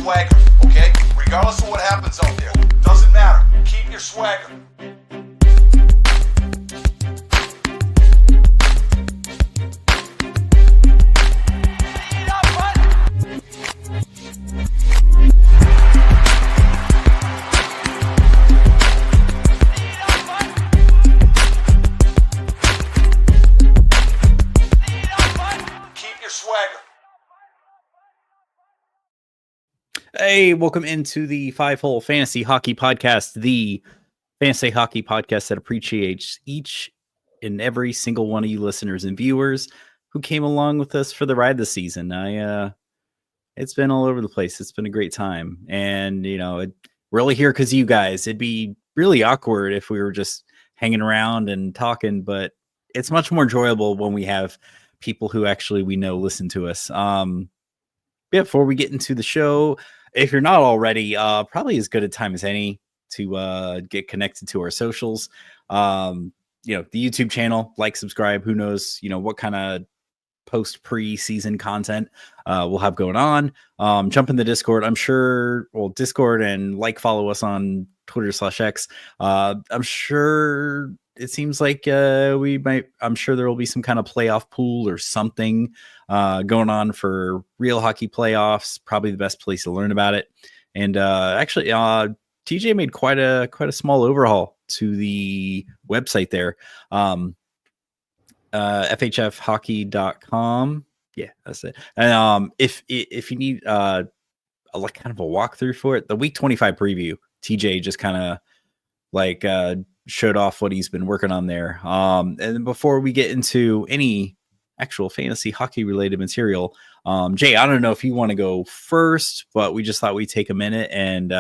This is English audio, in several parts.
swagger, okay? Regardless of what happens out there. Doesn't matter. Keep your swagger. Hey, welcome into the Five-Hole Fantasy Hockey Podcast, the fantasy hockey podcast that appreciates each and every single one of you listeners and viewers who came along with us for the ride this season. It's been all over the place. It's been a great time. And, we're only here because of you guys. It'd be really awkward if we were just hanging around and talking, but it's much more enjoyable when we have people who actually we know listen to us. Before we get into the show, if you're not already, probably as good a time as any to get connected to our socials. The YouTube channel, subscribe. Who knows, what kind of post pre-season content we'll have going on. Jump in the Discord. I'm sure, Discord and follow us on Twitter/X. I'm sure it seems like I'm sure there will be some kind of playoff pool or something going on for real hockey playoffs. Probably the best place to learn about it. And actually, TJ made quite a small overhaul to the website there. FHFhockey.com. Yeah, that's it. And if you need kind of a walkthrough for it, the week 25 preview, TJ just kind of showed off what he's been working on there. And before we get into any actual fantasy hockey related material, Jay, I don't know if you want to go first, but we just thought we'd take a minute and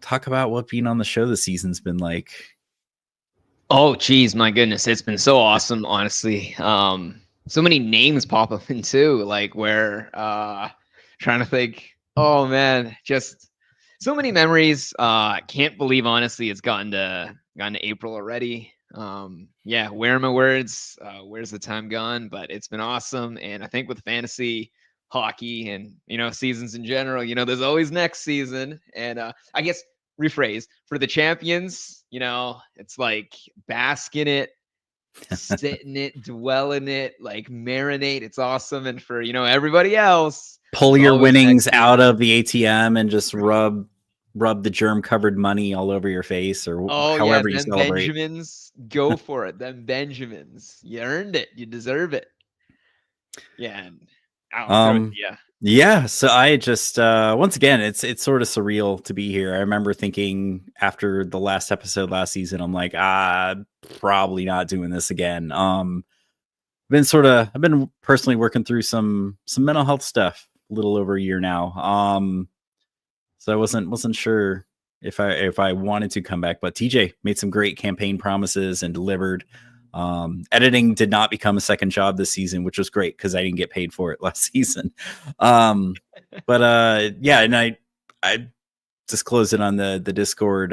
talk about what being on the show this season's been like. Oh, geez, my goodness. It's been so awesome, honestly. So many names pop up in too, trying to think, oh man, just so many memories. Can't believe, honestly, it's gotten to April already. Where are my words? Where's the time gone? But it's been awesome. And I think with fantasy hockey and, seasons in general, there's always next season. And I guess rephrase for the champions, it's bask in it, sit in it, dwell in it, marinate. It's awesome. And for, everybody else, pull your winnings out of the ATM and just rub the germ-covered money all over your face, or however you celebrate. Benjamins, go for it. Them Benjamins, you earned it. You deserve it. Yeah. Yeah. So I just once again, it's sort of surreal to be here. I remember thinking after the last episode last season, I'm like, probably not doing this again. I've been personally working through some mental health stuff a little over a year now. So I wasn't sure if I wanted to come back, but TJ made some great campaign promises and delivered. Editing did not become a second job this season, which was great because I didn't get paid for it last season. And I disclosed it on the Discord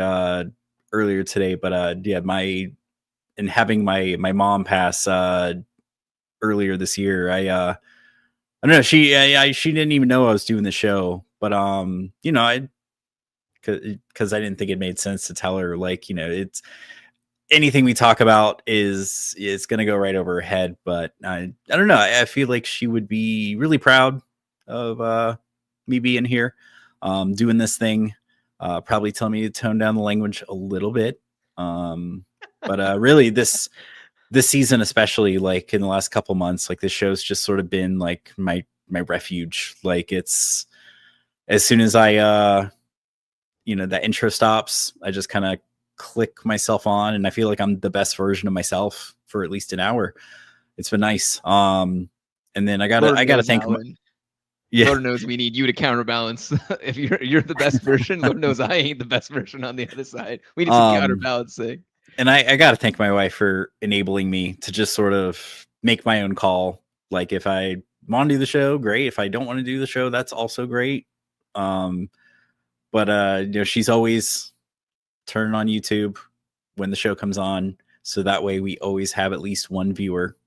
earlier today, but having my mom pass earlier this year, I don't know, she didn't even know I was doing the show, but because I didn't think it made sense to tell her, it's anything we talk about is going to go right over her head. But I don't know. I feel like she would be really proud of me being here, doing this thing, probably telling me to tone down the language a little bit. But really this season, especially in the last couple months, this show's just sort of been my refuge. It's as soon as I, that intro stops, I just kind of click myself on, and I feel like I'm the best version of myself for at least an hour. It's been nice. And then I gotta thank. Lord knows we need you to counterbalance. If you're the best version, Lord knows I ain't the best version on the other side. We need some counterbalancing. And I gotta thank my wife for enabling me to just sort of make my own call. If I want to do the show, great. If I don't want to do the show, that's also great. But she's always turning on YouTube when the show comes on, so that way we always have at least one viewer.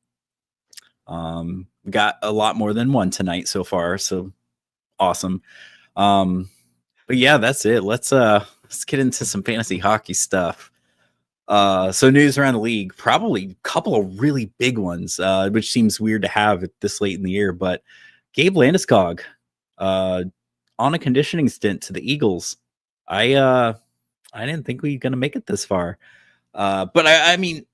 We got a lot more than one tonight so far, so awesome. But yeah, that's it. Let's get into some fantasy hockey stuff. So news around the league, probably a couple of really big ones, which seems weird to have at this late in the year. But Gabe Landeskog, on a conditioning stint to the Eagles. I didn't think we were gonna make it this far. But I mean,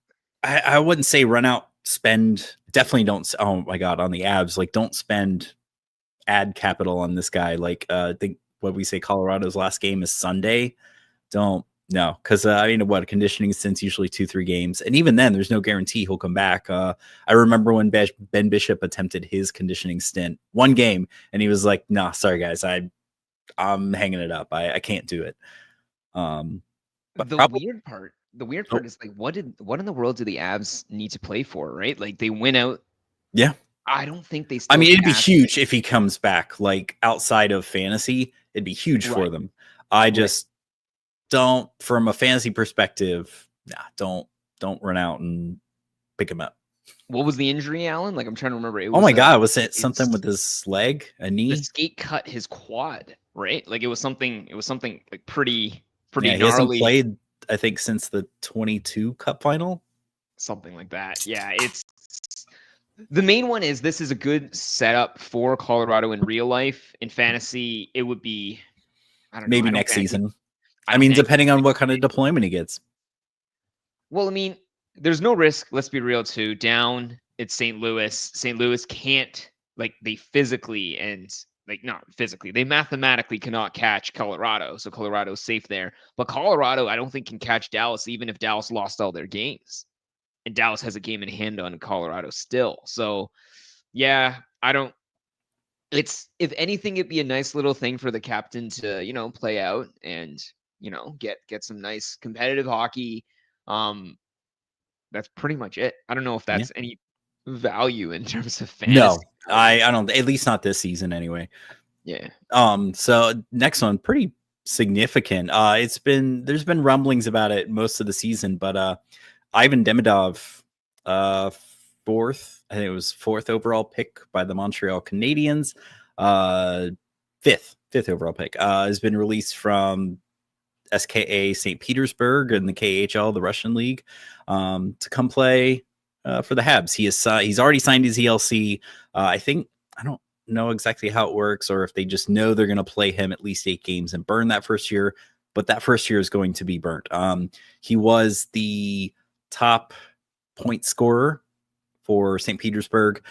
I wouldn't say run out, spend. Definitely don't. Oh my god, on the abs, like don't spend ad capital on this guy. Like, I think what we say Colorado's last game is Sunday. Don't. No, because I mean, what conditioning since usually 2-3 games, and even then, there's no guarantee he'll come back. I remember when Ben Bishop attempted his conditioning stint, one game, and he was like, "Nah, sorry guys, I'm hanging it up. I can't do it." But The probably, weird part is like, what in the world do the Avs need to play for, right? Like they went out. yeah. I don't think they. I Still mean, it'd be cast- huge if he comes back. Like outside of fantasy, it'd be huge for Right. them. I just don't, from a fantasy perspective, don't run out and pick him up. What was the injury, Alan? Like I'm trying to remember. It Oh was my god, was it something with his leg, a the knee? skate cut his quad, right? Like it was something like pretty Yeah, he hasn't gnarly. played, I think, since the 22 Cup final. Something like that. Yeah, it's the main one is this is a good setup for Colorado in real life. In fantasy, it would be I don't know. Maybe I don't next think season. I I don't mean, think depending on what kind of deployment he gets. Well, I mean, there's no risk. Let's be real, too. Down, it's St. Louis. St. Louis can't like they physically and like not physically, they mathematically cannot catch Colorado. So Colorado's safe there. But Colorado, I don't think can catch Dallas, even if Dallas lost all their games. And Dallas has a game in hand on Colorado still. So yeah, I don't. It's if anything, it'd be a nice little thing for the captain to play out and get some nice competitive hockey. Um, that's pretty much it. I don't know if that's any value in terms of fantasy. No, I don't. At least not this season, anyway. Yeah. So next one, pretty significant. There's been rumblings about it most of the season, but Ivan Demidov, fourth, I think it was fourth overall pick by the Montreal Canadiens, fifth overall pick, has been released from SKA St. Petersburg and the KHL, the Russian league, to come play for the Habs. He's already signed his ELC. I don't know exactly how it works, or if they just know they're going to play him at least 8 games and burn that first year. But that first year is going to be burnt. He was the top point scorer for St. Petersburg.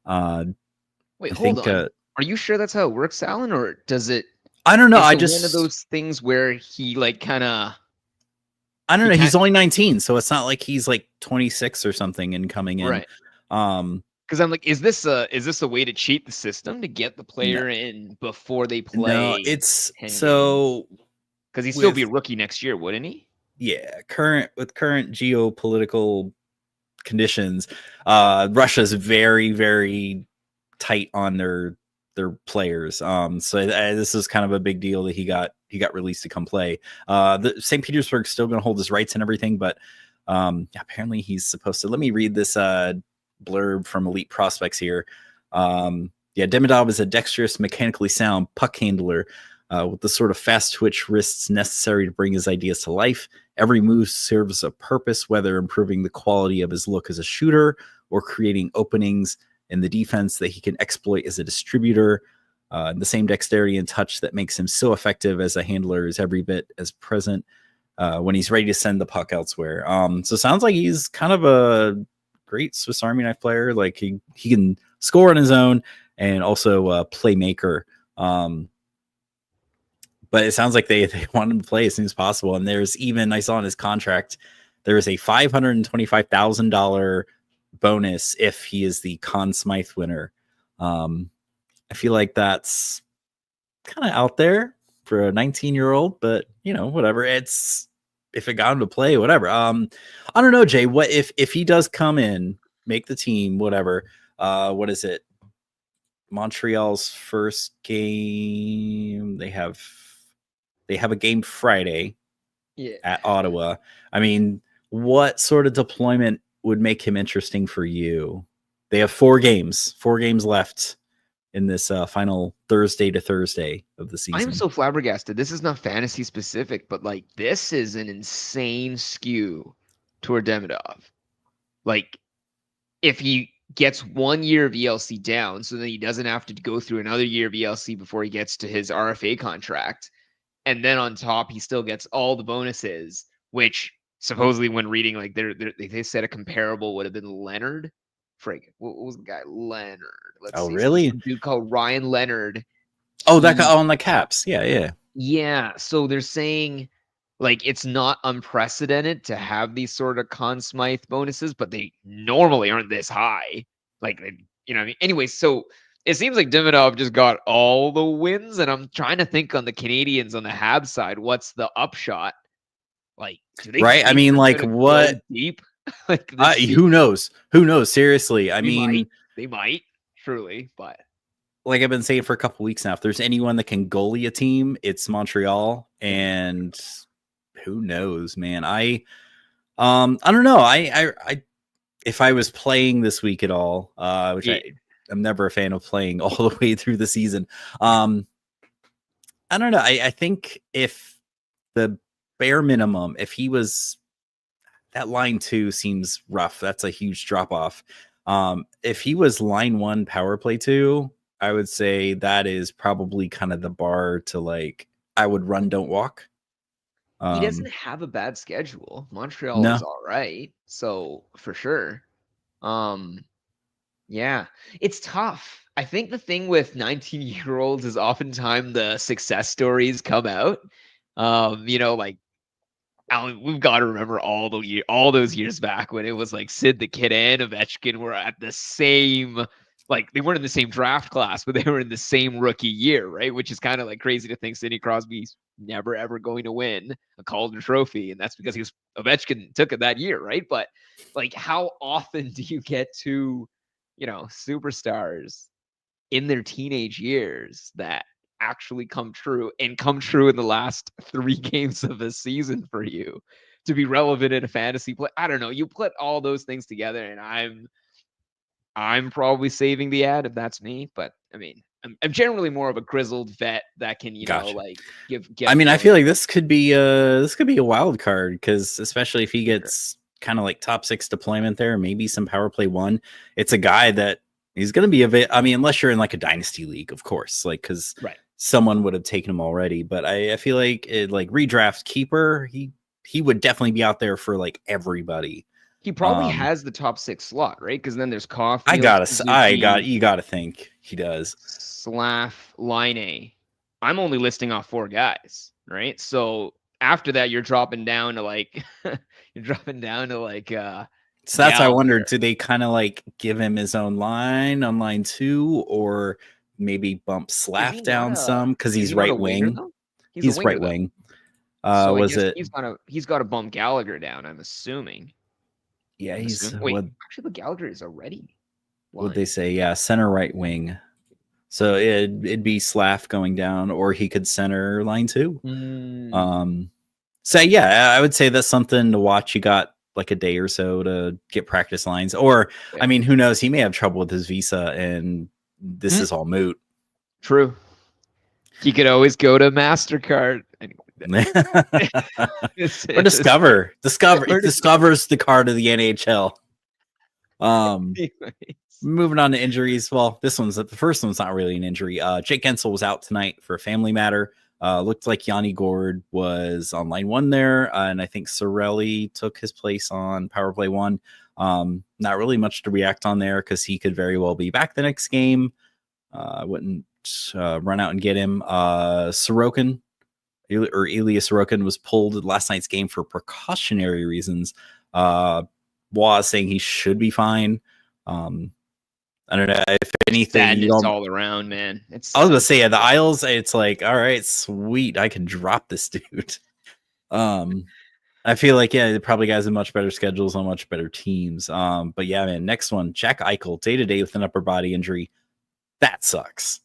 Wait, hold on. Are you sure that's how it works, Alan, or does it? I don't know. One of those things where he like kind of. I don't know. He's only 19, so it's not like he's like 26 or something and coming in. Right. Because I'm like, is this a way to cheat the system to get the player in before they play? No, it's so because he'd still be a rookie next year, wouldn't he? Yeah, current geopolitical conditions, Russia's very, very tight on their players. So this is kind of a big deal that he got released to come play. The St. Petersburg's still going to hold his rights and everything, but apparently he's supposed to. Let me read this blurb from Elite Prospects here. Demidov is a dexterous, mechanically sound puck handler with the sort of fast twitch wrists necessary to bring his ideas to life. Every move serves a purpose, whether improving the quality of his look as a shooter or creating openings in the defense that he can exploit as a distributor. The same dexterity and touch that makes him so effective as a handler is every bit as present when he's ready to send the puck elsewhere. So it sounds like he's kind of a great Swiss Army knife player. Like he can score on his own and also a playmaker. But it sounds like they want him to play as soon as possible. And there's even, I saw in his contract, there is a $525,000 bonus if he is the Conn Smythe winner. I feel like that's kind of out there for a 19-year-old, but whatever. It's if it got him to play, whatever. I don't know, Jay. What if he does come in, make the team, whatever? What is it? Montreal's first game. They have a game Friday at Ottawa. I mean, what sort of deployment would make him interesting for you? They have 4 games left in this final Thursday to Thursday of the season. I'm so flabbergasted. This is not fantasy specific, but like this is an insane skew toward Demidov. Like if he gets 1 year of ELC down, so then he doesn't have to go through another year of ELC before he gets to his RFA contract. And then on top, he still gets all the bonuses, which supposedly when reading, like they said a comparable would have been Leonard. Frig, what was the guy? Leonard. Let's see. Really? Some dude called Ryan Leonard. Oh, that guy on the Caps. Yeah. Yeah. So they're saying like it's not unprecedented to have these sort of Conn Smythe bonuses, but they normally aren't this high. Like, you know what I mean? Anyway, so it seems like Demidov just got all the wins, and I'm trying to think on the Canadians on the Habs side, what's the upshot? Like, do they right? I mean, like what? Deep? Like, who knows? Who knows? Seriously, I mean, they might truly, but like I've been saying for a couple weeks now, if there's anyone that can goalie a team, it's Montreal, and who knows, man? I don't know. I if I was playing this week at all, which I'm never a fan of playing all the way through the season. I don't know. I think if the bare minimum, if he was that line 2 seems rough. That's a huge drop off. If he was line 1 power play 2, I would say that is probably kind of the bar to like, I would run, don't walk. He doesn't have a bad schedule. Montreal is all right. So for sure. Yeah, it's tough. I think the thing with 19-year-olds is oftentimes the success stories come out. You know, like Alan, we've got to remember all those years back when it was like Sid the Kid and Ovechkin were at the same, like they weren't in the same draft class, but they were in the same rookie year, right? Which is kind of like crazy to think Sidney Crosby's never ever going to win a Calder Trophy, and that's because Ovechkin took it that year, right? But like, how often do you get to, you know, superstars in their teenage years that actually come true in the last 3 games of a season for you to be relevant in a fantasy play? I don't know. You put all those things together, and I'm probably saving the ad if that's me. But I mean, I'm generally more of a grizzled vet that can, you know, like get. I mean, I feel like this could be a wild card, because especially if he gets kind of like top 6 deployment there, maybe some power play 1. It's a guy that he's going to be a bit. I mean, unless you're in like a dynasty league, of course, like because someone would have taken him already. But I feel like like redraft keeper, he would definitely be out there for like everybody. He probably has the top 6 slot, right? Because then there's Coffee. You gotta think he does. Slav, Line. I'm only listing off 4 guys, right? So after that, you're dropping down to like So that's why I wondered, do they kind of like give him his own line on line 2, or maybe bump Slav down some because he's right wing? He's right wing. So he's got to bump Gallagher down, I'm assuming. Yeah, actually, the Gallagher is already. What'd they say? Yeah, center right wing. So it'd be Slav going down, or he could center line 2. So yeah, I would say that's something to watch. You got like a day or so to get practice lines, or I mean, who knows? He may have trouble with his visa, and this is all moot. True. He could always go to MasterCard. Or Discover. It discovers the card of the NHL. Moving on to injuries. Well, the first one's not really an injury. Jake Gensel was out tonight for a family matter. Looked like Yanni Gourde was on line 1 there, and I think Sorelli took his place on power play 1. Not really much to react on there because he could very well be back the next game. I wouldn't run out and get him. Sorokin, or Ilya Sorokin, was pulled last night's game for precautionary reasons. Was saying he should be fine. I don't know, if anything, it's all around, man. I was gonna say, the Isles, it's like, all right, sweet, I can drop this dude. I feel like, yeah, probably guys with much better schedules on much better teams. But yeah, man, next one, Jack Eichel, day-to-day with an upper body injury. That sucks.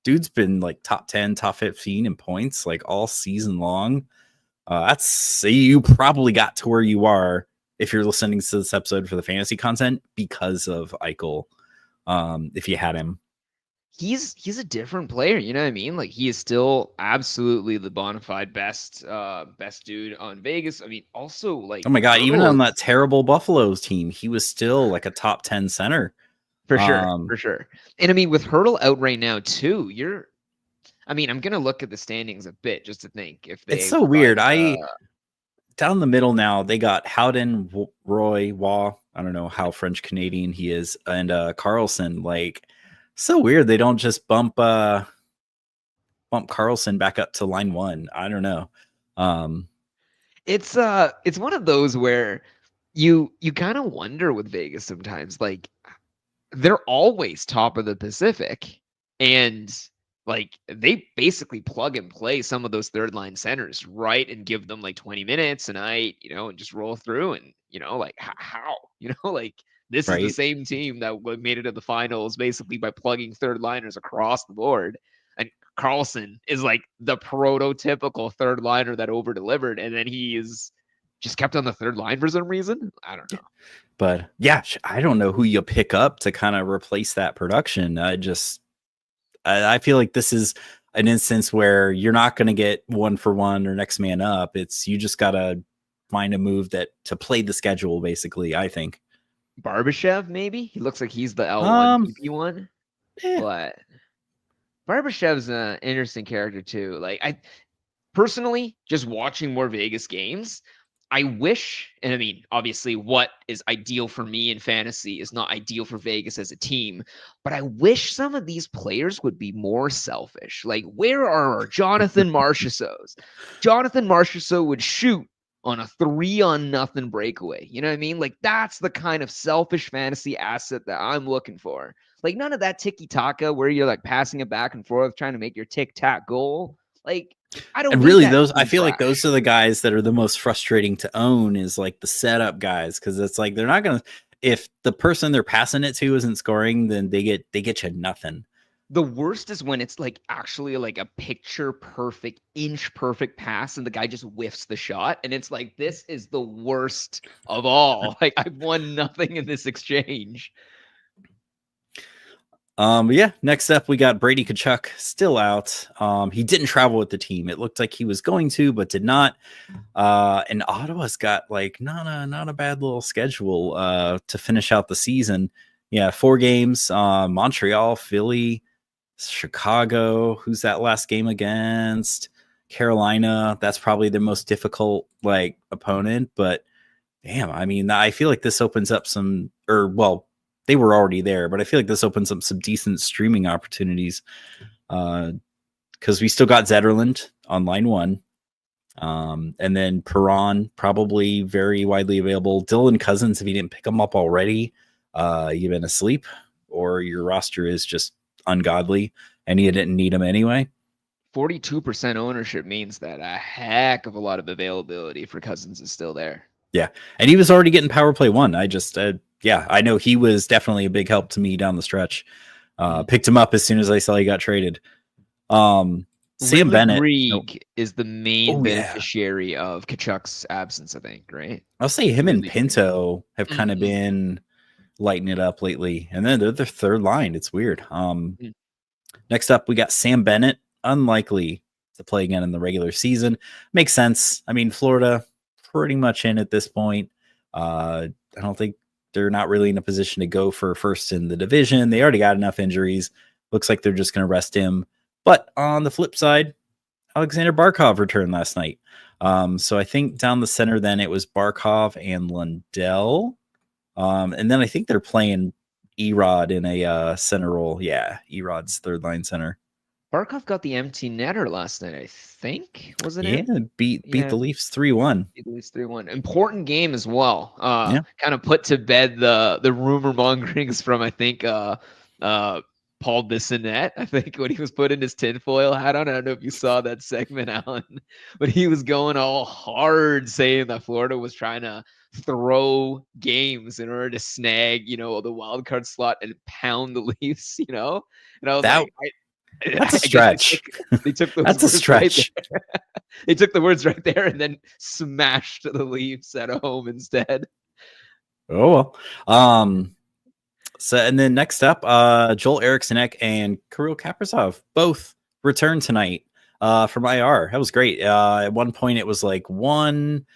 Dude's been like top 10, top 15 in points like all season long. You probably got to where you are if you're listening to this episode for the fantasy content because of Eichel. If you had him, he's a different player. You know what I mean? Like he is still absolutely the bona fide best dude on Vegas. I mean, also like Oh my god, even on Hurdle that terrible Buffaloes team, he was still like a top 10 center. for sure. And I mean, with Hurdle out right now too, I mean, I'm gonna look at the standings a bit just to think if It's they so weird. provide, Down the middle now, they got Howden, Roy, Waugh. I don't know how French Canadian he is, and Carlson. Like, so weird. They don't just bump Carlson back up to line one. I don't know. it's one of those where you kind of wonder with Vegas sometimes, like they're always top of the Pacific, and like they basically plug and play some of those third line centers, right? And give them like 20 minutes a night, and just roll through. And like how, like this is the Right. same team that made it to the finals basically by plugging third liners across the board. And Carlson is like the prototypical third liner that over delivered, and then he is just kept on the third line for some reason. I don't know. But yeah, I don't know who you pick up to kind of replace that production. I feel like this is an instance where you're not going to get one for one or next man up. It's you just got to find a move to play the schedule, basically, I think. Barbashev, maybe? He looks like he's the L1 PP1. But Barbashev's an interesting character too. Like I personally, just watching more Vegas games, I wish, and I mean, obviously, what is ideal for me in fantasy is not ideal for Vegas as a team, but I wish some of these players would be more selfish. Like, where are our Jonathan Marchessaults? Jonathan Marchessault would shoot on a 3-on-0 breakaway. You know what I mean? Like, that's the kind of selfish fantasy asset that I'm looking for. Like, none of that tiki-taka where you're like passing it back and forth, trying to make your tic-tac goal. Like, I don't. And really, I feel like those are the guys that are the most frustrating to own. Is like the setup guys, because it's like they're not gonna. If the person they're passing it to isn't scoring, then they get you nothing. The worst is when it's like actually like a picture perfect, inch perfect pass, and the guy just whiffs the shot, and it's like this is the worst of all. Like I've won nothing in this exchange. Yeah, next up we got Brady Tkachuk still out. He didn't travel with the team. It looked like he was going to, but did not. And Ottawa's got like not a bad little schedule to finish out the season. Yeah, 4 games. Montreal, Philly, Chicago. Who's that last game against? Carolina. That's probably the most difficult like opponent, but damn, I mean, I feel like this opens up they were already there, but I feel like this opens up some decent streaming opportunities because we still got Zetterland on line 1. And then Perron, probably very widely available. Dylan Cousins, if you didn't pick him up already, you've been asleep or your roster is just ungodly and you didn't need him anyway. 42% ownership means that a heck of a lot of availability for Cousins is still there. Yeah, and he was already getting power play 1. I just, I know he was definitely a big help to me down the stretch. Picked him up as soon as I saw he got traded. Sam Bennett is the main beneficiary of Tkachuk's absence, I think, right? I'll say him and Pinto have kind of been lighting it up lately, and then they're their third line. It's weird. Next up, we got Sam Bennett, unlikely to play again in the regular season. Makes sense. I mean, Florida pretty much in at this point. I don't think they're not really in a position to go for first in the division. They already got enough injuries. Looks like they're just going to rest him. But on the flip side, Alexander Barkov returned last night. So I think down the center then it was Barkov and Lundell. And then I think they're playing Erod in a center role. Yeah, Erod's third line center. Barkov got the empty netter last night, I think. Wasn't it? Yeah, beat the Leafs 3-1. Beat the Leafs 3-1. Important game as well. Kind of put to bed the rumor mongerings from I think Paul Bissonnette, I think, when he was putting his tinfoil hat on. I don't know if you saw that segment, Alan, but he was going all hard saying that Florida was trying to throw games in order to snag, the wild card slot and pound the Leafs, And I was that's a stretch. They took those That's a stretch. Right they took the words right there and then smashed the Leafs at home instead. Oh well. So, and then next up, Joel Eriksson and Kirill Kaprizov both returned tonight from IR. That was great. At one point, it was like one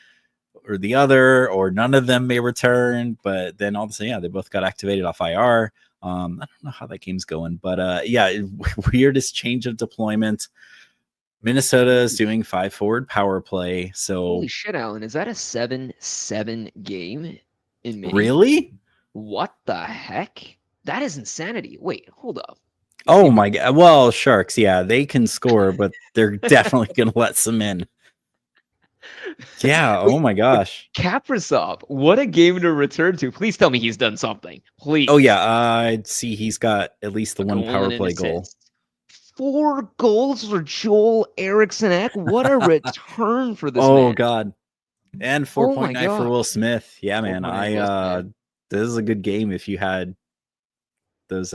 or the other, or none of them may return. But then all of a sudden, yeah, they both got activated off IR. I don't know how that game's going, but yeah, weirdest change of deployment. Minnesota is doing 5 forward power play. So Holy shit, Alan, is that a 7-7 game in mini? really? What the heck? That is insanity. Wait, hold up. Oh my god. Well, Sharks, yeah, they can score, but they're definitely gonna let some in. Yeah, oh my gosh. Kaprizov, what a game to return to. Please tell me he's done something. Please. Oh yeah, I see he's got at least the one power and an play goal. assist. 4 goals for Joel Eriksson. What a return for this man. Oh god. And Oh my 4.9 for God. Will Smith. Yeah, man. 4.9 Will Smith. This is a good game if you had those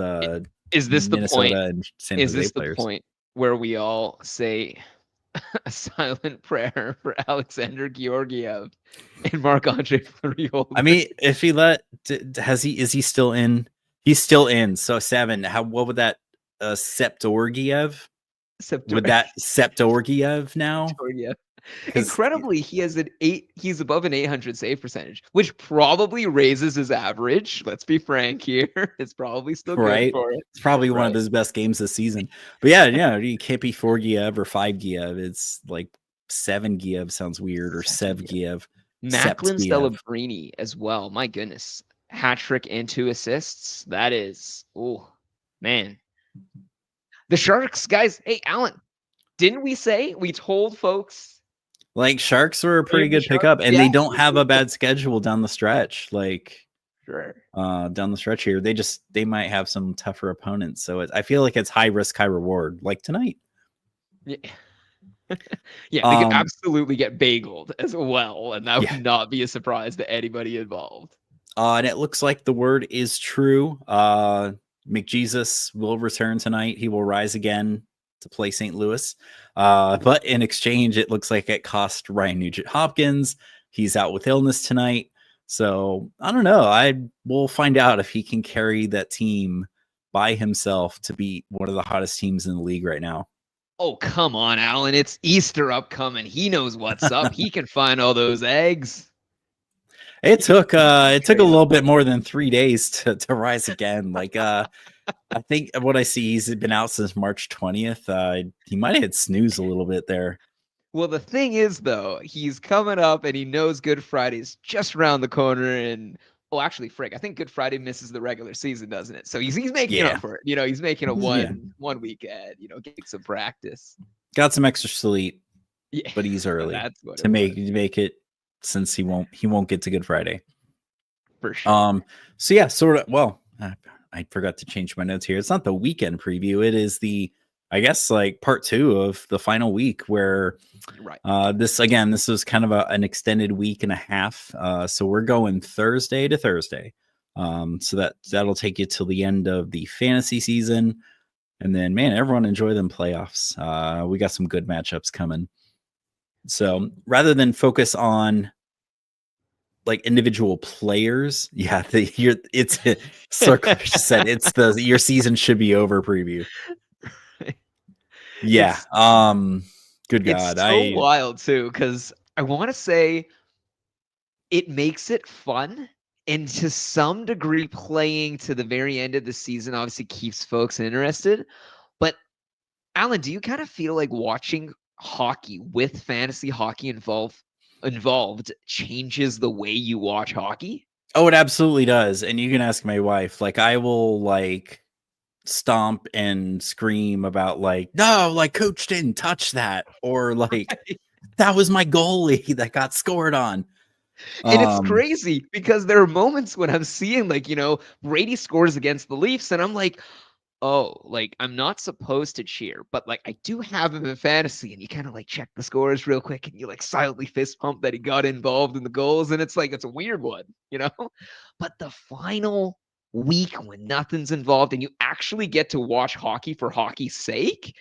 Is this the Minnesota point? and San Is Jose this the players. point where we all say a silent prayer for Alexander Georgiev and Marc-Andre Fleury? I mean, if he is he still in? He's still in. So 7. What would that Septorgiev? Would that Septorgiev now? Georgiev. Incredibly, he has an 8. He's above an 800 save percentage, which probably raises his average. Let's be frank here. It's probably still good for it. It's probably one of his best games this season. But yeah, you can't be 4 Giev or 5 Giev. It's like 7 Giev sounds weird, or 7 Giev. Macklin Celebrini as well. My goodness. Hat trick and 2 assists. That is, oh man. The Sharks, guys. Hey, Alan, didn't we told folks like Sharks were a pretty good pickup, and they don't have a bad schedule down the stretch. Like, down the stretch here, they might have some tougher opponents. So I feel like it's high risk, high reward, like tonight. Yeah, yeah, they could absolutely get bageled as well, and that would not be a surprise to anybody involved. And it looks like the word is true. McJesus will return tonight. He will rise again to play St. Louis. But in exchange, it looks like it cost Ryan Nugent-Hopkins. He's out with illness tonight. So I don't know. I will find out if he can carry that team by himself to beat one of the hottest teams in the league right now. Oh, come on, Alan. It's Easter upcoming. He knows what's up. He can find all those eggs. It took a little bit more than 3 days to rise again. Like I think what I see, he's been out since March 20th. He might have hit snooze a little bit there. Well, the thing is, though, he's coming up and he knows Good Friday's just around the corner. And actually, frick, I think Good Friday misses the regular season, doesn't it? So he's making up for it. You know, he's making a one week ahead. You know, getting some practice. Got some extra sleep, but he's early to make it, since he won't get to Good Friday for sure. So yeah, sort of. Well, I forgot to change my notes here. It's not the weekend preview. It is I guess like part 2 of the final week, where this was kind of an extended week and a half. So we're going Thursday to Thursday. So that'll take you till the end of the fantasy season. And then, man, everyone enjoy them playoffs. We got some good matchups coming. So rather than focus on like individual players, it's Circle said it's your season should be over preview. Yeah. Good God. It's so wild too, because I want to say it makes it fun, and to some degree playing to the very end of the season obviously keeps folks interested. But Alan, do you kind of feel like watching hockey with fantasy hockey involved changes the way you watch hockey? Oh, it absolutely does. And you can ask my wife. Like, I will like stomp and scream about like, no, like coach didn't touch that, or like that was my goalie that got scored on. And it's crazy because there are moments when I'm seeing like, Brady scores against the Leafs and I'm like, oh, like I'm not supposed to cheer, but like I do have him in fantasy, and you kind of like check the scores real quick and you like silently fist pump that he got involved in the goals. And it's like, it's a weird one, but the final week when nothing's involved and you actually get to watch hockey for hockey's sake,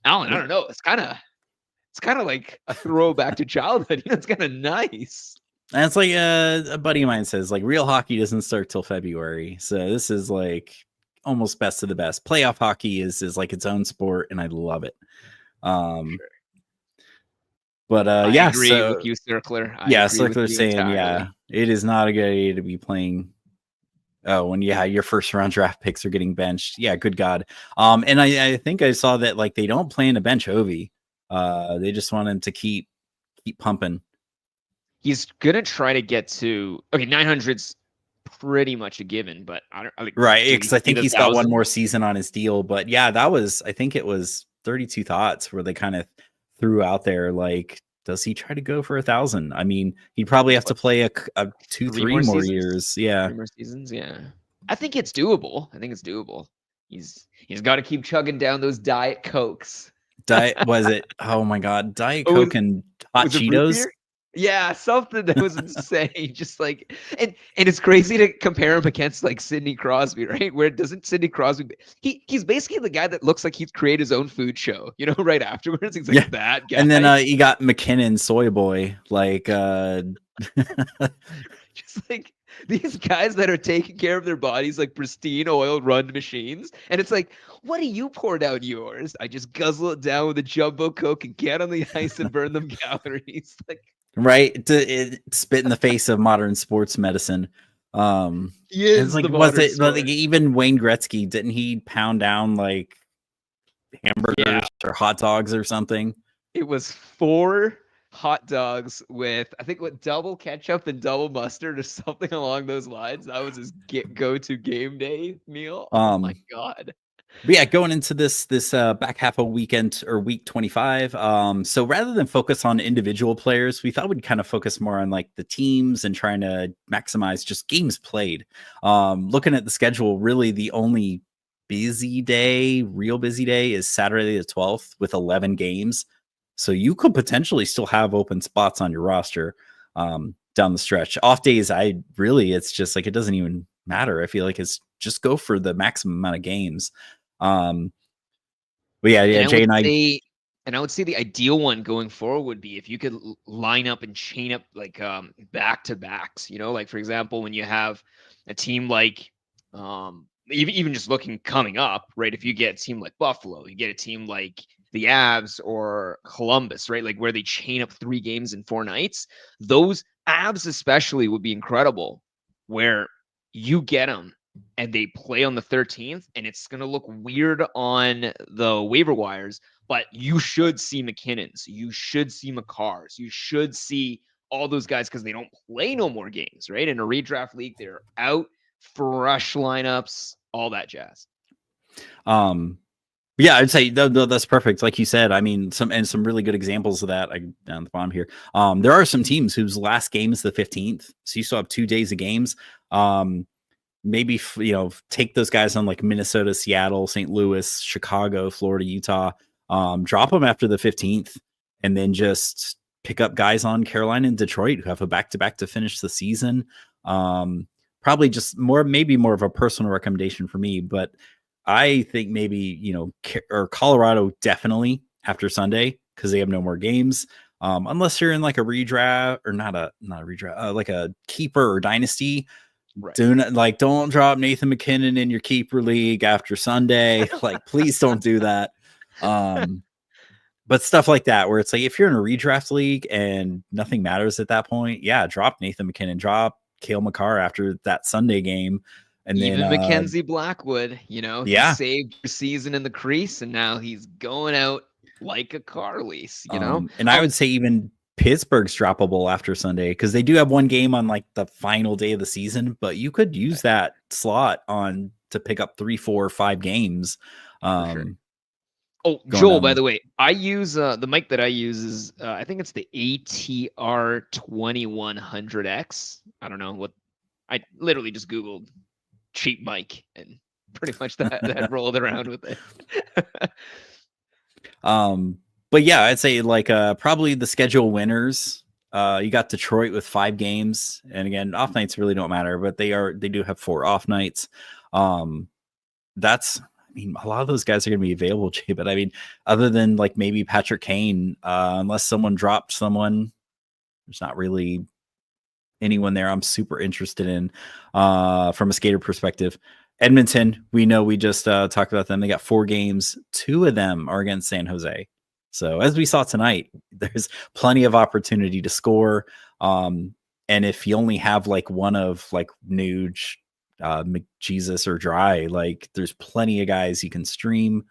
Alan, I don't know. It's kind of like a throwback to childhood. It's kind of nice. And it's like a buddy of mine says, like, real hockey doesn't start till February. So this is like almost best of the best. Playoff hockey is like its own sport, and I love it. Sure. But I yeah, agree with so you, Circler. I yeah, agree with Circler's you saying, entirely. yeah, it is not a good idea to be playing. Oh, when your first round draft picks are getting benched. Yeah, good God. And I think I saw that like they don't plan to bench Ovi. They just want him to keep pumping. He's gonna try to get to 900's pretty much a given, but I don't like. Right, Do we because I see think the he's got one 1,000? more season on his deal. But yeah, I think it was 32 thoughts where they kind of threw out there like, does he try to go for 1,000? I mean, he'd probably have to play a 2-3 more seasons? years. Yeah, 3 more seasons. Yeah, I think it's doable. He's got to keep chugging down those Diet Cokes. was it? Oh my God, Diet Oh, Coke and hot was it root Cheetos. beer? Yeah, something that was insane. Just like, and it's crazy to compare him against like Sidney Crosby, right? Where doesn't Sidney Crosby? He's basically the guy that looks like he'd create his own food show. Right afterwards, he's like that guy. And then you got McKinnon, Soy Boy, like just like these guys that are taking care of their bodies like pristine oil run machines. And it's like, what do you pour down yours? I just guzzle it down with a jumbo Coke and get on the ice and burn them calories. Like, right, it spit in the face of modern sports medicine. he is it's like, the was modern it like sport. even Wayne Gretzky? Didn't he pound down like hamburgers or hot dogs or something? It was 4 hot dogs with, I think, what, double ketchup and double mustard or something along those lines. That was his go-to game day meal. Oh my God. But yeah, going into this back half of weekend or week 25. So rather than focus on individual players, we thought we'd kind of focus more on like the teams and trying to maximize just games played. Looking at the schedule, really the only real busy day is Saturday the 12th with 11 games. So you could potentially still have open spots on your roster down the stretch. Off days, it's just like, it doesn't even matter. I feel like it's just go for the maximum amount of games. But yeah, Jay and I would say the ideal one going forward would be if you could line up and chain up like back to backs, like for example, when you have a team like even just looking coming up, right? If you get a team like Buffalo, you get a team like the Avs or Columbus, right? Like where they chain up 3 games in 4 nights, those Avs especially would be incredible where you get them and they play on the 13th, and it's going to look weird on the waiver wires, but you should see McKinnon's, you should see McCarr's, you should see all those guys because they don't play no more games, right? In a redraft league, they're out, fresh lineups, all that jazz. Yeah, I'd say that's perfect. Like you said, I mean, some really good examples of that. Down the bottom here. There are some teams whose last game is the 15th, so you still have 2 days of games. Maybe take those guys on like Minnesota, Seattle, St. Louis, Chicago, Florida, Utah. Drop them after the 15th, and then just pick up guys on Carolina and Detroit who have a back-to-back to finish the season. Probably just more of a personal recommendation for me, but I think maybe, or Colorado definitely after Sunday because they have no more games. Unless you're in like a redraft or not a redraft, like a keeper or dynasty. Right. Don't drop Nathan McKinnon in your keeper league after Sunday. Like, please don't do that. But stuff like that, where it's like, if you're in a redraft league and nothing matters at that point, yeah, drop Nathan McKinnon, drop Cale Makar after that Sunday game. And even then Mackenzie Blackwood, he saved your season in the crease, and now he's going out like a car lease, And I would say even Pittsburgh's droppable after Sunday because they do have one game on like the final day of the season, but you could use that slot to pick up 3, 4, 5 games. Sure. Oh, Joel, by the way, I use the mic that I use is I think it's the ATR 2100X. I don't know what, I literally just Googled cheap mic and pretty much that rolled around with it. But yeah, I'd say like probably the schedule winners. You got Detroit with 5 games, and again, off nights really don't matter, but they do have 4 off nights. A lot of those guys are going to be available, Jay, but I mean, other than like maybe Patrick Kane, unless someone dropped someone, there's not really anyone there I'm super interested in from a skater perspective. Edmonton, we know we just talked about them. They got 4 games. 2 of them are against San Jose. So as we saw tonight, there's plenty of opportunity to score. And if you only have like one of like Nuge, McJesus or Dry, like there's plenty of guys you can stream.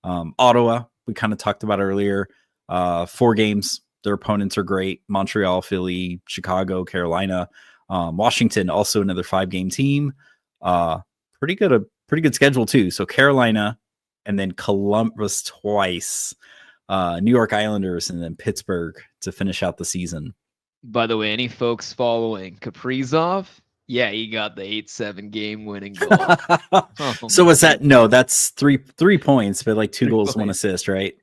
Ottawa, we kind of talked about earlier. 4 games. Their opponents are great. Montreal, Philly, Chicago, Carolina, Washington, also another 5-game team. Pretty good schedule too. So Carolina and then Columbus twice, New York Islanders, and then Pittsburgh to finish out the season. By the way, any folks following Kaprizov? Yeah, he got the 8-7 game winning goal. So was that? No, that's three points, but like 2 goals, 1 points. assist, right?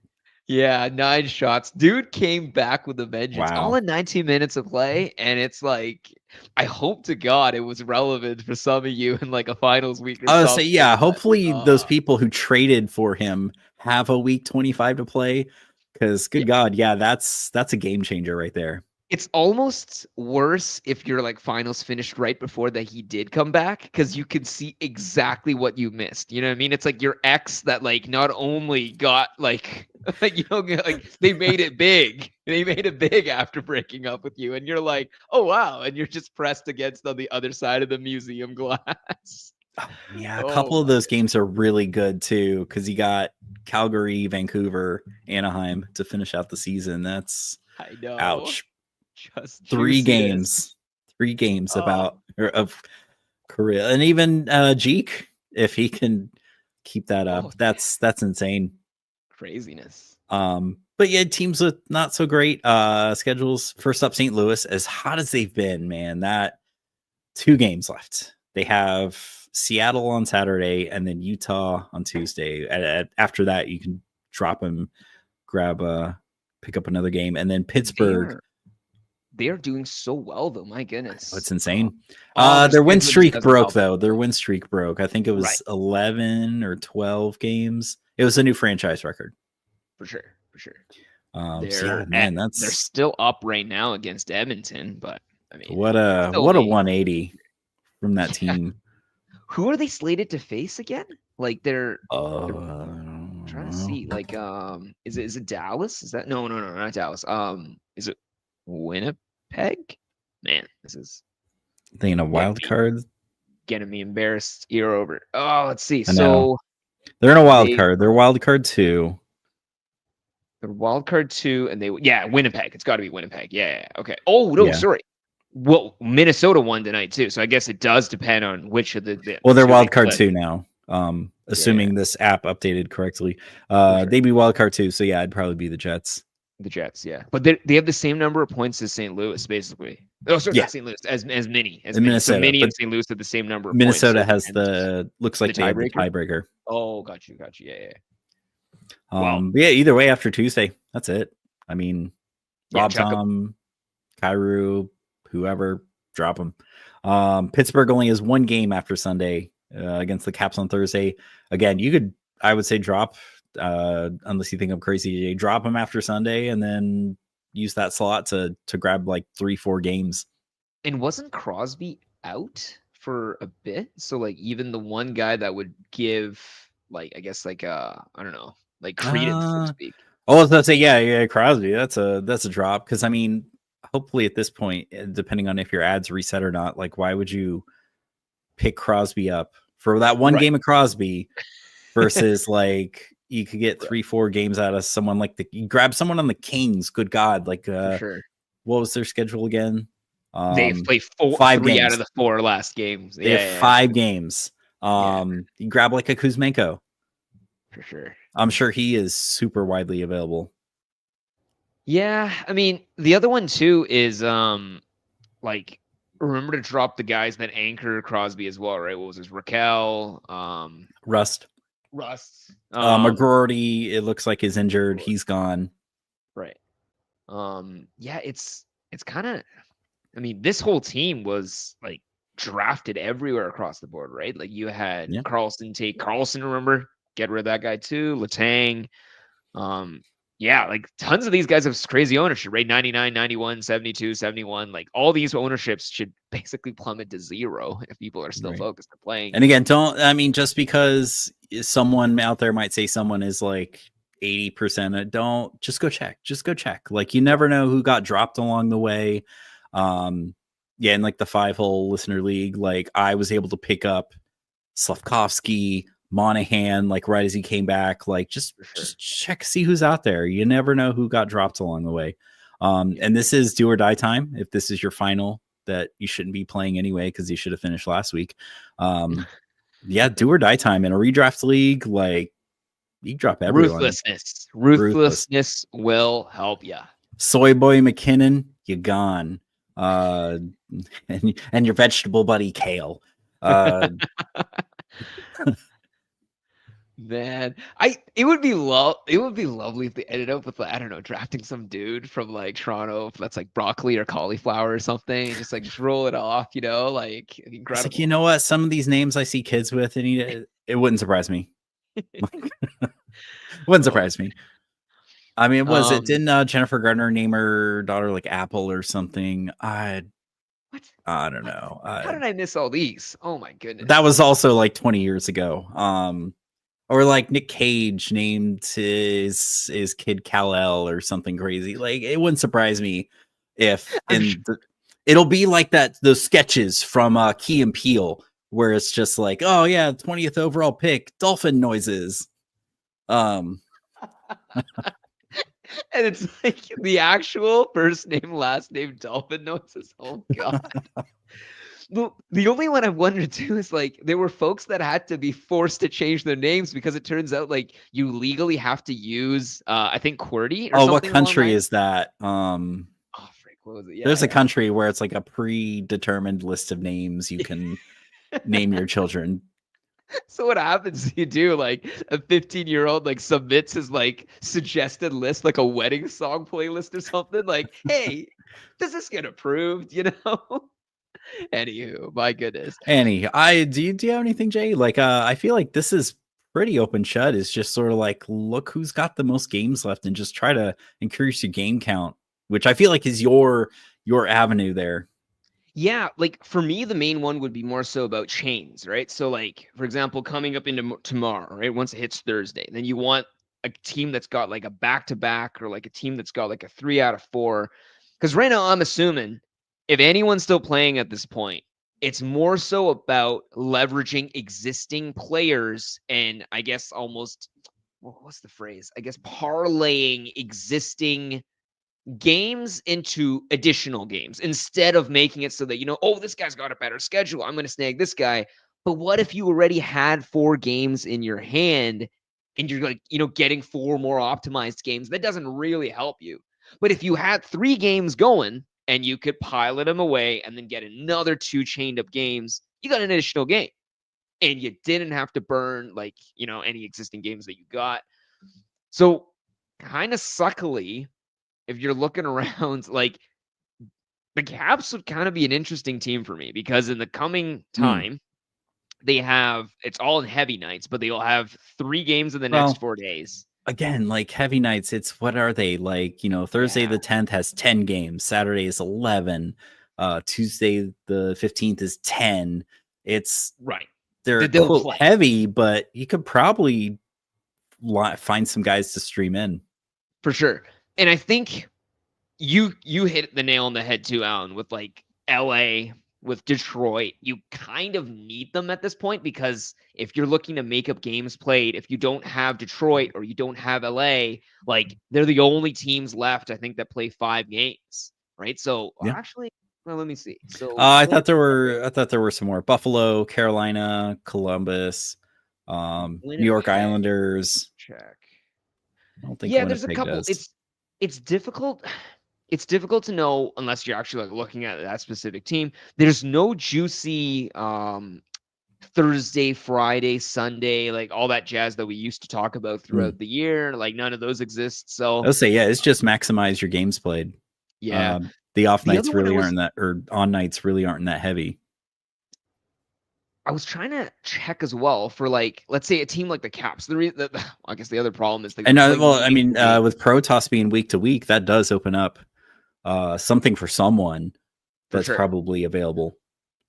Yeah, 9 shots. Dude came back with a vengeance. Wow. All in 19 minutes of play, and it's like, I hope to God it was relevant for some of you in like a finals week or I would something. say, yeah, hopefully those people who traded for him have a week 25 to play, because good God, yeah, that's a game changer right there. It's almost worse if you're like finals finished right before that he did come back, because you can see exactly what you missed. You know what I mean? It's like your ex that like not only got like you know, like they made it big. They made it big after breaking up with you, and you're like, oh wow, and you're just pressed against on the other side of the museum glass. Yeah, a couple of those games are really good too, because you got Calgary, Vancouver, Anaheim to finish out the season. That's I know. Ouch. Just 3 games. 3 games of Korea. And even Jeek, if he can keep that up, that's insane. Craziness. But yeah, teams with not so great schedules. First up, St. Louis, as hot as they've been, man. That 2 games left. They have Seattle on Saturday and then Utah on Tuesday. After that, you can drop them, pick up another game, and then Pittsburgh. They are doing so well, though. My goodness. It's insane. Their win streak broke, though. Their win streak broke. I think it was 11 or 12 games. It was a new franchise record. For sure. They're still up right now against Edmonton, but I mean, what a 180 from that team. Who are they slated to face again? Like they're trying to see. Like, is it Dallas? Is that no, not Dallas. Is it Winnipeg? Man, this is they in a wild card. Getting me embarrassed year over. Oh, let's see. So they're in a wild card. They're wild card 2. They're wild card 2, and Winnipeg. It's got to be Winnipeg. Yeah. Okay. Oh no, sorry. Well, Minnesota won tonight too, so I guess it does depend on which of the. Well, they're wild card 2 now. Assuming this app updated correctly, they'd be wild card 2. So yeah, it'd probably be the Jets. The Jets, yeah, but they have the same number of points as St. Louis, basically. Oh, sorry, not St. Louis, as Minnesota. So Minnie and St. Louis have the same number of Minnesota points. Minnesota has looks like the tiebreaker. Oh, got you, yeah. Wow. Yeah, either way, after Tuesday, that's it. I mean, Rob Tom, Kyrou, whoever, drop them. Pittsburgh only has 1 game after Sunday against the Caps on Thursday. Again, I would say drop, unless you think I'm crazy, drop them after Sunday and then use that slot to grab like 3-4 games. And wasn't Crosby out for a bit? So like even the one guy that would give like, I guess like I don't know, like credence, so to speak. Oh, I was about to say, yeah, Crosby. That's a drop, because I mean, hopefully at this point, depending on if your ads reset or not, like why would you pick Crosby up for that one game of Crosby versus like you could get 3-4 games out of someone like you grab someone on the Kings. Good God, like what was their schedule again? They've played 3 games out of the 4 last games. They have 5 games. You grab like a Kuzmenko. For sure. I'm sure he is super widely available. Yeah, I mean, the other one too is like remember to drop the guys that anchor Crosby as well, right? What was his Raquel? Rust. McGroarty, it looks like is injured. He's gone. Right. Yeah, it's kind of, I mean, this whole team was like drafted everywhere across the board, right? Like you had Carlson, remember? Get rid of that guy too. Letang. Yeah, like tons of these guys have crazy ownership, right? 99, 91, 72, 71. Like all these ownerships should basically plummet to zero if people are still Right. focused on playing. And again, just because someone out there might say someone is like 80%, don't just go check. Just go check. Like you never know who got dropped along the way. Yeah, in like the 5-hole listener league, like I was able to pick up Slavkovsky, Monahan, like right as he came back. Like just check, see who's out there. You never know who got dropped along the way. And this is do or die time. If this is your final that you shouldn't be playing anyway, because you should have finished last week. Yeah, do or die time in a redraft league. Like you drop everyone. Ruthlessness will help you. Soy boy McKinnon, you gone. And your vegetable buddy Kale. Man, it would be lovely if they ended up with, I don't know, drafting some dude from like Toronto that's like broccoli or cauliflower or something, and just roll it off, like incredible. It's like, you know what? Some of these names I see kids with, and it wouldn't surprise me. Wouldn't surprise me. I mean, didn't Jennifer Gardner name her daughter like Apple or something? I don't know. How did I miss all these? Oh my goodness. That was also like 20 years ago. Or like Nick Cage named his kid Kal-El or something crazy. Like it wouldn't surprise me if it'll be like those sketches from Key and Peele where it's just like, oh yeah, 20th overall pick, dolphin noises. And it's like the actual first name, last name, dolphin noises. Oh god. The only one I wondered too is like there were folks that had to be forced to change their names because it turns out like you legally have to use I think QWERTY or something. What country is that? Frick, what was it? Yeah, there's a country where it's like a predetermined list of names you can name your children. So what happens? You do like a 15-year-old like submits his like suggested list, like a wedding song playlist or something. Like, hey, does this get approved? Anywho, my goodness. Do you have anything, Jay? Like, I feel like this is pretty open shut. It's just sort of like, look who's got the most games left, and just try to increase your game count, which I feel like is your avenue there. Yeah, like for me, the main one would be more so about chains, right? So, like for example, coming up into tomorrow, right? Once it hits Thursday, then you want a team that's got like a back-to-back, or like a team that's got like a 3 out of 4. Because right now, I'm assuming if anyone's still playing at this point, it's more so about leveraging existing players and I guess almost, what's the phrase? I guess parlaying existing games into additional games instead of making it so that, oh, this guy's got a better schedule, I'm going to snag this guy. But what if you already had 4 games in your hand and you're like, getting 4 more optimized games? That doesn't really help you. But if you had 3 games going, and you could pilot them away and then get another 2 chained up games, you got an additional game. And you didn't have to burn like, any existing games that you got. So kind of suckily, if you're looking around, like the Caps would kind of be an interesting team for me, because in the coming time, they have, it's all in heavy nights, but they'll have 3 games in the next 4 days. Again, like heavy nights, it's what are they like? Thursday the 10th has 10 games, Saturday is 11, Tuesday the 15th is 10. It's right. They're quote heavy, but you could probably find some guys to stream in for sure. And I think you hit the nail on the head too, Alan, with like LA, with Detroit. You kind of need them at this point, because if you're looking to make up games played, if you don't have Detroit or you don't have LA, like they're the only teams left, I think, that play 5 games, right? So actually, well, let me see. So I thought there were some more: Buffalo, Carolina, Columbus, New York Islanders. Check. I don't think there's a couple. Does. It's difficult. It's difficult to know unless you're actually like looking at that specific team. There's no juicy Thursday, Friday, Sunday, like all that jazz that we used to talk about throughout the year. Like none of those exist. So I'll say, it's just maximize your games played. Yeah. The off nights really aren't that, or on nights really aren't that heavy. I was trying to check as well for like, let's say a team like the Caps. I guess the other problem is like And they're playing well, I week mean, to week. with Protoss being week to week, that does open up something for someone For that's sure. probably available.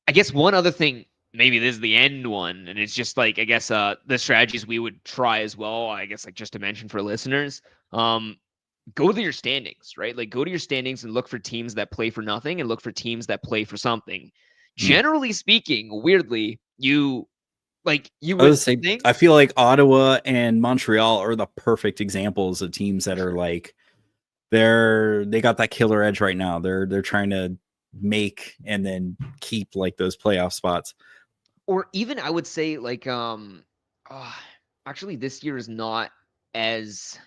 I guess one other thing, maybe this is the end one, and it's just like I guess the strategies we would try as well. I guess like just to mention for listeners, go to your standings, right? Like go to your standings and look for teams that play for nothing and look for teams that play for something. Generally speaking, weirdly, you I would would say think. I feel like Ottawa and Montreal are the perfect examples of teams that are like they got that killer edge right now. They're trying to make and then keep like those playoff spots. Or even I would say like actually this year is not as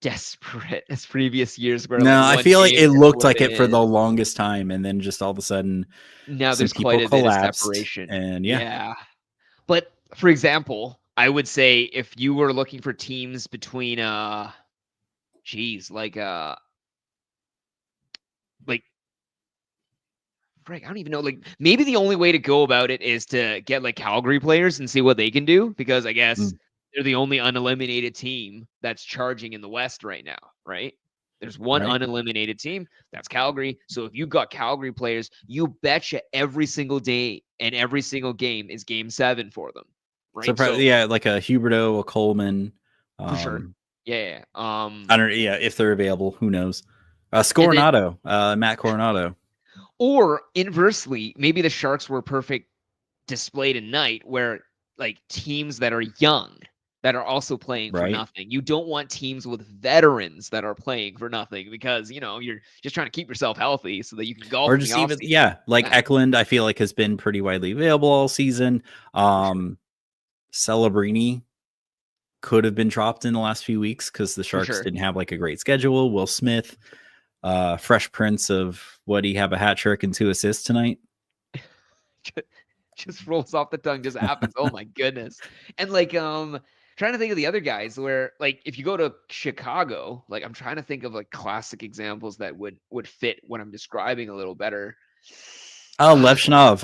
desperate as previous years where like No, I one feel like game it can looked flip like it for it. the longest time, and then just all of a sudden, Now some there's quite people a bit of collapsed, separation. and yeah, Yeah. But for example, I would say if you were looking for teams between like Frank, I don't even know. Like maybe the only way to go about it is to get like Calgary players and see what they can do because I guess they're the only uneliminated team that's charging in the West right now, right? There's one right. uneliminated team, that's Calgary. So if you got Calgary players, you betcha every single day and every single game is game 7 for them, So right? So yeah, like a Huberto, a Coleman, for sure. Yeah. I don't, yeah, if they're available, who knows? And then Scoronado, Matt Coronado, or inversely, maybe the Sharks were perfect display tonight where like teams that are young that are also playing for right? nothing. You don't want teams with veterans that are playing for nothing because, you're just trying to keep yourself healthy so that you can golf Or in the just off even, season. yeah, like Yeah, Eklund, I feel like has been pretty widely available all season. for sure. Celebrini could have been dropped in the last few weeks because the For Sharks sure. didn't have like a great schedule. Will Smith, Fresh Prince of what he have a hat trick and 2 assists tonight. Just rolls off the tongue, just happens. Oh my goodness. And like trying to think of the other guys where like if you go to Chicago, like I'm trying to think of like classic examples that would fit what I'm describing a little better. Oh, Levshinov.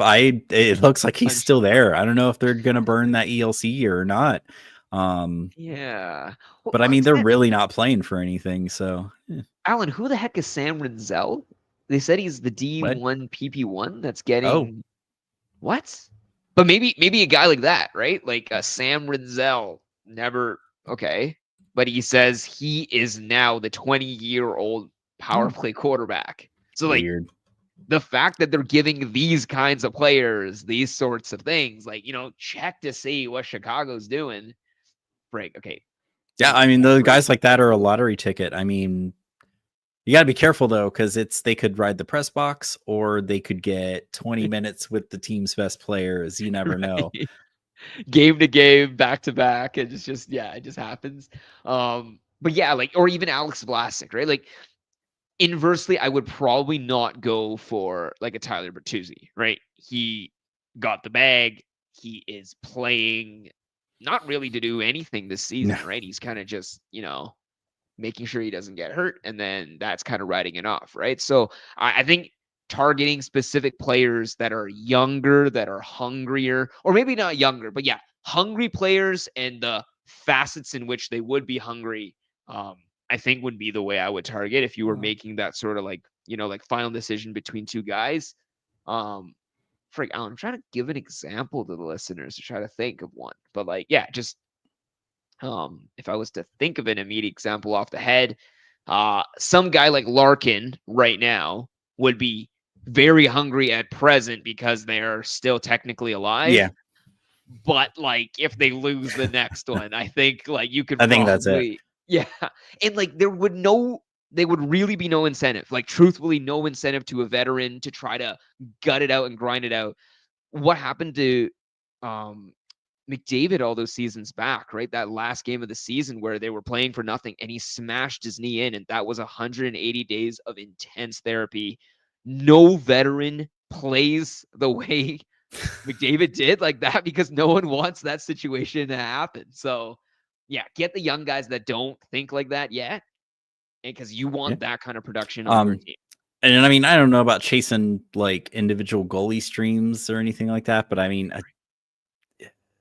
It looks like he's I'm still there. I don't know if they're gonna burn that ELC or not. Yeah. But I mean, they're really not playing for anything. So Alan, who the heck is Sam Renzel? They said he's the what? D1 PP1 that's Oh, getting what? But maybe a guy like that, right? Like Sam Renzel never okay. But he says he is now the 20-year-old power play quarterback. So like weird. the fact that they're giving these kinds of players these sorts of things, like, check to see what Chicago's doing. Break. Okay. Yeah, I mean, the guys like that are a lottery ticket. I mean, you got to be careful though, because they could ride the press box or they could get 20 minutes with the team's best players. You never know. Game to game, back to back. It just it just happens. But yeah, like or even Alex Vlasic, right? Like inversely, I would probably not go for like a Tyler Bertuzzi, right? He got the bag. He is playing not really to do anything this season, right? He's kind of just, making sure he doesn't get hurt. And then that's kind of writing it off, right? So I think targeting specific players that are younger, that are hungrier, or maybe not younger, but yeah, hungry players and the facets in which they would be hungry, I think would be the way I would target if you were making that sort of like, like final decision between two guys. Frank, I'm trying to give an example to the listeners to try to think of one, but like, yeah, just if I was to think of an immediate example off the head, some guy like Larkin right now would be very hungry at present because they're still technically alive. Yeah. But like if they lose the next one, I think like you could I think that's it. yeah. And like there would really be no incentive, like truthfully, no incentive to a veteran to try to gut it out and grind it out. What happened to McDavid all those seasons back, right? That last game of the season where they were playing for nothing and he smashed his knee in, and that was 180 days of intense therapy. No veteran plays the way McDavid did like that because no one wants that situation to happen. So, yeah, get the young guys that don't think like that yet, and because you want that kind of production on your team. And I mean, I don't know about chasing like individual goalie streams or anything like that, but I mean,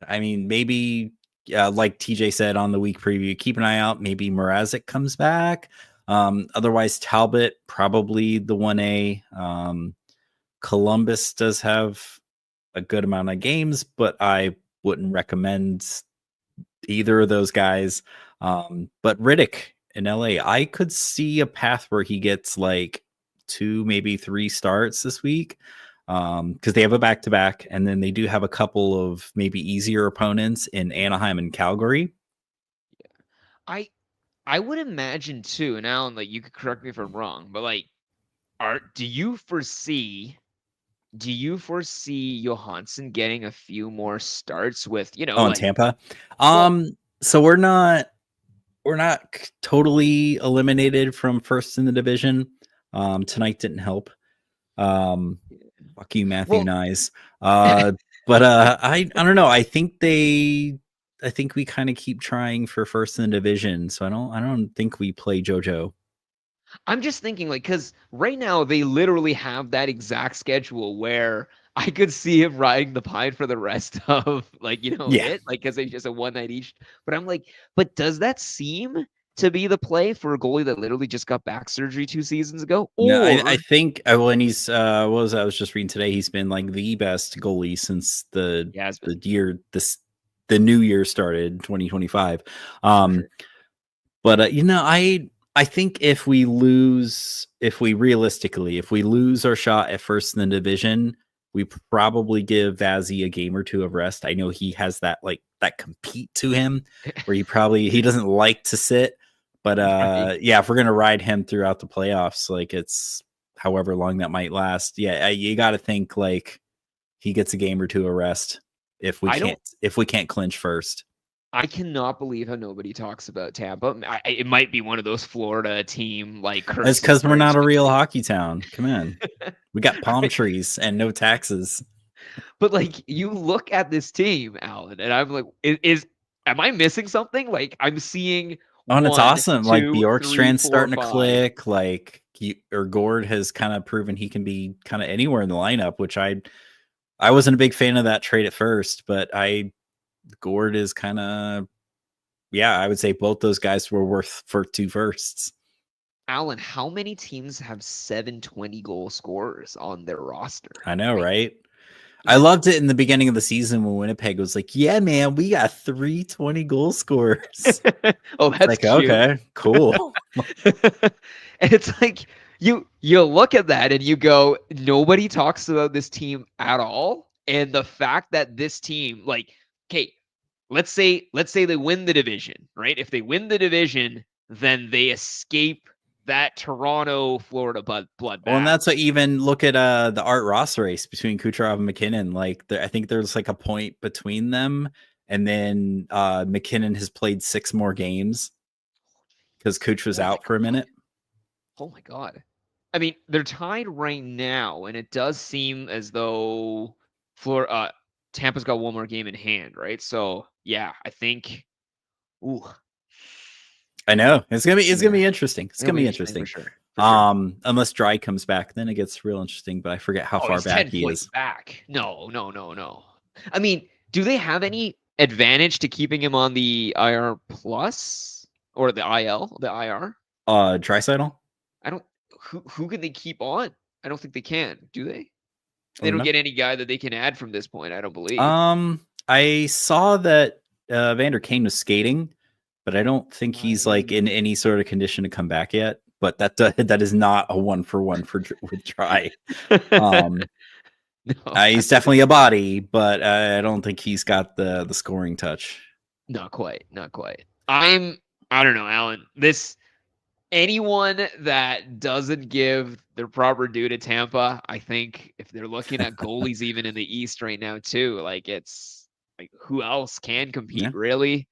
maybe like TJ said on the week preview, keep an eye out. Maybe Mrazek comes back. Otherwise, Talbot probably the 1A. Columbus does have a good amount of games, but I wouldn't recommend either of those guys. But Riddick in LA, I could see a path where he gets like 2, maybe 3 starts this week, because they have a back-to-back, and then they do have a couple of maybe easier opponents in Anaheim and Calgary. I would imagine too, and Alan, like you could correct me if I'm wrong, but like, do you foresee Johansson getting a few more starts with, in like Tampa? So we're not totally eliminated from first in the division. Tonight didn't help. Fuck you, Matthew Nyes. But I don't know. I think we kind of keep trying for first in the division. So I don't think we play JoJo. I'm just thinking, like, because right now they literally have that exact schedule where I could see him riding the pine for the rest of, like, it, like, because it's just a one night each. But I'm like, but does that seem to be the play for a goalie that literally just got back surgery 2 seasons ago? No, I think and he's I was just reading today, he's been like the best goalie since the new year started, 2025. Sure. But I think if we lose our shot at first in the division, we probably give Vazzy a game or 2 of rest. I know he has that compete to him where he doesn't like to sit, but yeah, if we're gonna ride him throughout the playoffs, like it's however long that might last, yeah, you got to think like he gets a game or 2 of rest if we can't clinch first. I cannot believe how nobody talks about Tampa. It might be one of those Florida team like. It's because we're not a real hockey town. Come on, we got palm trees and no taxes. But like, you look at this team, Alan, and I'm like, am I missing something? Like, I'm seeing. Oh, and it's awesome. 2, like Bjorkstrand's starting to click. Like Gord has kind of proven he can be kind of anywhere in the lineup, which I wasn't a big fan of that trade at first, but Gord is kind of, I would say both those guys were worth for 2 firsts. Alan, how many teams have 720 goal scorers on their roster? I know, right? I loved it in the beginning of the season when Winnipeg was like, yeah, man, we got 320 goal scorers. Oh, that's like, cute. Okay, cool. And it's like, you look at that and you go, nobody talks about this team at all. And the fact that this team, like, okay, let's say they win the division, right? If they win the division, then they escape that Toronto, Florida bloodbath. Well, and that's what, even look at the Art Ross race between Kucherov and McKinnon. Like, I think there's like a point between them, and then McKinnon has played 6 more games because Kuch was out for a minute. Oh my God! I mean, they're tied right now, and it does seem as though Tampa's got 1 more game in hand, right? So yeah, I think. Ooh. I know it's gonna be interesting. It's gonna be interesting for sure. Unless Dry comes back, then it gets real interesting. But I forget how far back he is. Back? No. I mean, do they have any advantage to keeping him on the IR plus or the IL? The IR? Draisaitl? I don't. Who can they keep on? I don't think they can. Do they? They don't get any guy that they can add from this point. I don't believe. I saw that Vander Kane was skating, but I don't think he's like in any sort of condition to come back yet. But that is not a 1-for-1 with Dry. No, he's definitely a body, but I don't think he's got the scoring touch. Not quite. I don't know, Alan. Anyone that doesn't give their proper due to Tampa, I think if they're looking at goalies even in the East right now too, like it's like who else can compete really?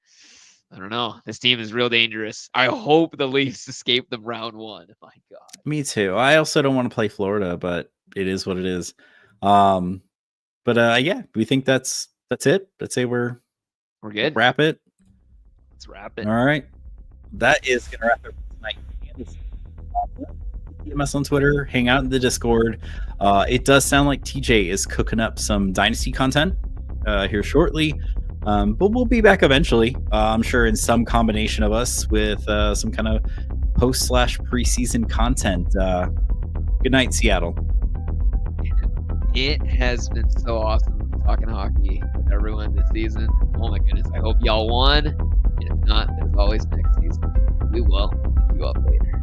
I don't know. This team is real dangerous. I hope the Leafs escape them round 1. My God. Me too. I also don't want to play Florida, but it is what it is. Yeah, we think that's it. Let's say we're good. Wrap it. Let's wrap it. All right. That is gonna wrap it for tonight. DM us on Twitter, hang out in the Discord. It does sound like TJ is cooking up some Dynasty content here shortly. But we'll be back eventually. I'm sure in some combination of us with some kind of post/preseason content. Good night, Seattle. It has been so awesome talking hockey with everyone this season. Oh my goodness, I hope y'all won. If not, there's always next season. We will. Thank you all later.